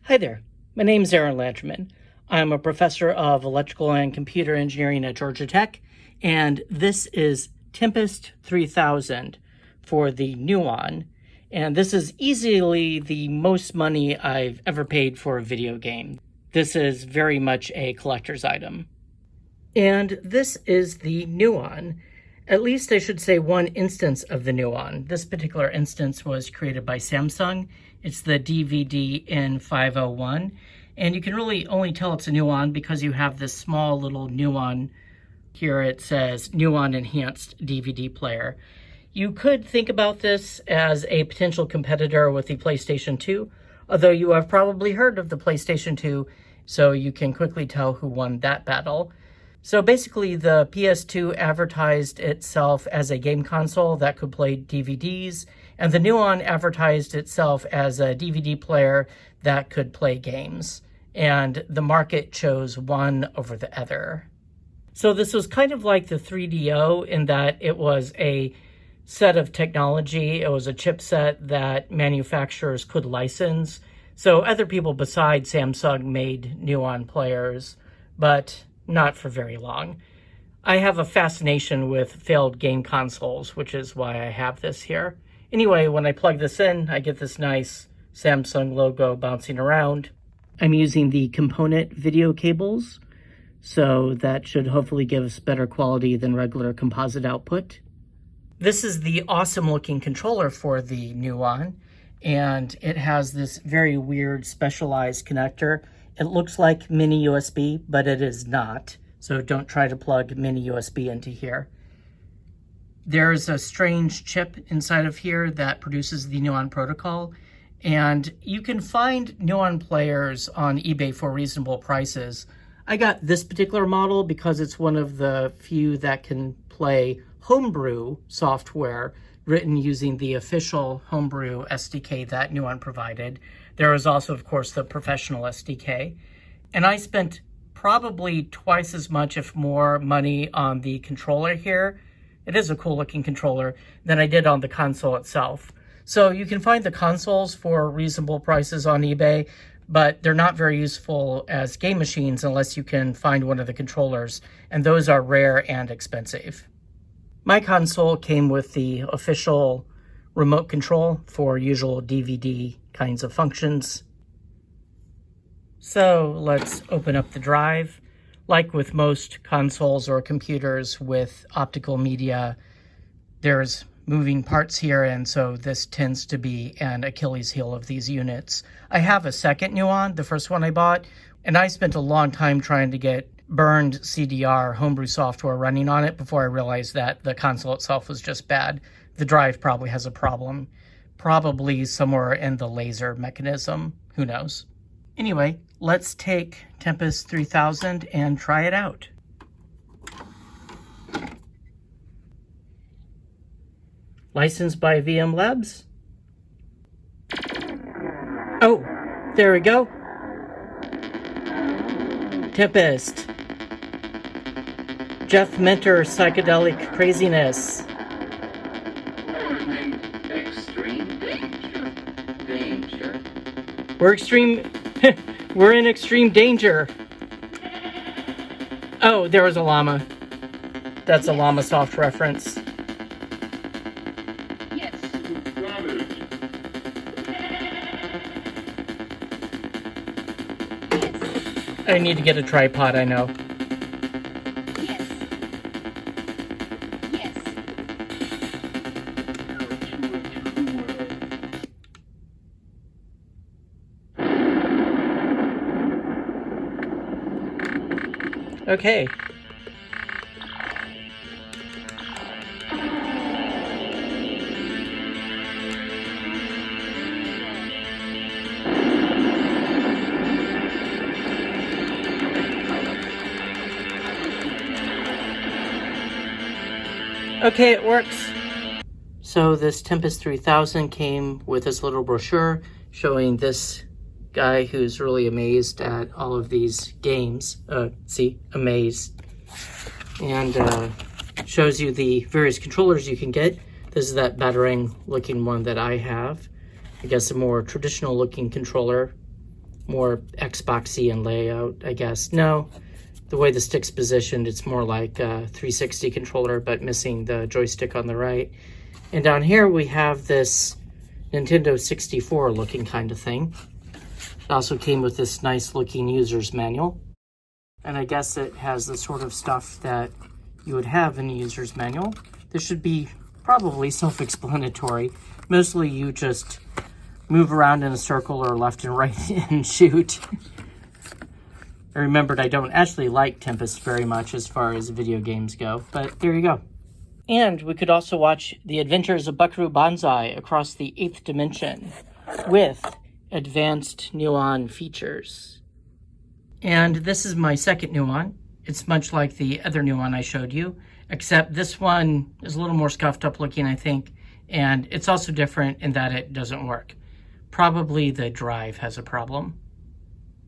Hi there, my name is Aaron Lanterman. I'm a professor of electrical and computer engineering at Georgia Tech, and this is Tempest 3000 for the Nuon. And this is easily the most money I've ever paid for a video game. This is very much a collector's item. And this is the Nuon. At least I should say one instance of the Nuon. This particular instance was created by Samsung. It's the DVD N501. And you can really only tell it's a Nuon because you have this small little Nuon. Here it says Nuon Enhanced DVD Player. You could think about this as a potential competitor with the PlayStation 2, although you have probably heard of the PlayStation 2, so you can quickly tell who won that battle. So basically, the PS2 advertised itself as a game console that could play DVDs, and the Nuon advertised itself as a DVD player that could play games. And the market chose one over the other. So this was kind of like the 3DO in that it was a set of technology. It was a chipset that manufacturers could license. So other people besides Samsung made Nuon players, but not for very long. I have a fascination with failed game consoles, which is why I have this here. Anyway, when I plug this in, I get this nice Samsung logo bouncing around. I'm using the component video cables, so that should hopefully give us better quality than regular composite output. This is the awesome looking controller for the Nuon, and it has this very weird specialized connector. It looks like mini USB, but it is not. So don't try to plug mini USB into here. There's a strange chip inside of here that produces the Nuon protocol. And you can find Nuon players on eBay for reasonable prices. I got this particular model because it's one of the few that can play homebrew software written using the official homebrew SDK that Nuon provided. There is also, of course, the professional SDK. And I spent probably twice as much, if more, money on the controller here. It is a cool looking controller than I did on the console itself. So you can find the consoles for reasonable prices on eBay, but they're not very useful as game machines unless you can find one of the controllers, and those are rare and expensive. My console came with the official remote control for usual DVD kinds of functions. So let's open up the drive. Like with most consoles or computers with optical media, there's moving parts here, and so this tends to be an Achilles heel of these units. I have a second Nuon, the first one I bought, and I spent a long time trying to get burned CDR homebrew software running on it before I realized that the console itself was just bad. The drive probably has a problem, probably somewhere in the laser mechanism, who knows. Anyway, let's take Tempest 3000 and try it out. Licensed by VM Labs. Oh, there we go. Tempest. Jeff Mentor psychedelic craziness. Extreme danger. We're in extreme danger. Oh, there was a llama. That's a Llama Soft reference. Yes. I need to get a tripod, I know. Yes. Yes. Okay. Okay, it works. So this Tempest 3000 came with this little brochure showing this guy who's really amazed at all of these games. See, amazed. And shows you the various controllers you can get. This is that batarang looking one that I have. I guess a more traditional looking controller. more Xboxy in layout, I guess. No, the way the stick's positioned, it's more like a 360 controller, but missing the joystick on the right. And down here we have this Nintendo 64 looking kind of thing. It also came with this nice looking user's manual. And I guess it has the sort of stuff that you would have in a user's manual. This should be probably self-explanatory. Mostly you just move around in a circle or left and right and shoot. I remembered I don't actually like Tempest very much as far as video games go, but there you go. And we could also watch The Adventures of Buckaroo Banzai across the 8th dimension with advanced Nuon features. And this is my second Nuon. It's much like the other Nuon I showed you, except this one is a little more scuffed up looking, I think, and it's also different in that it doesn't work. Probably the drive has a problem.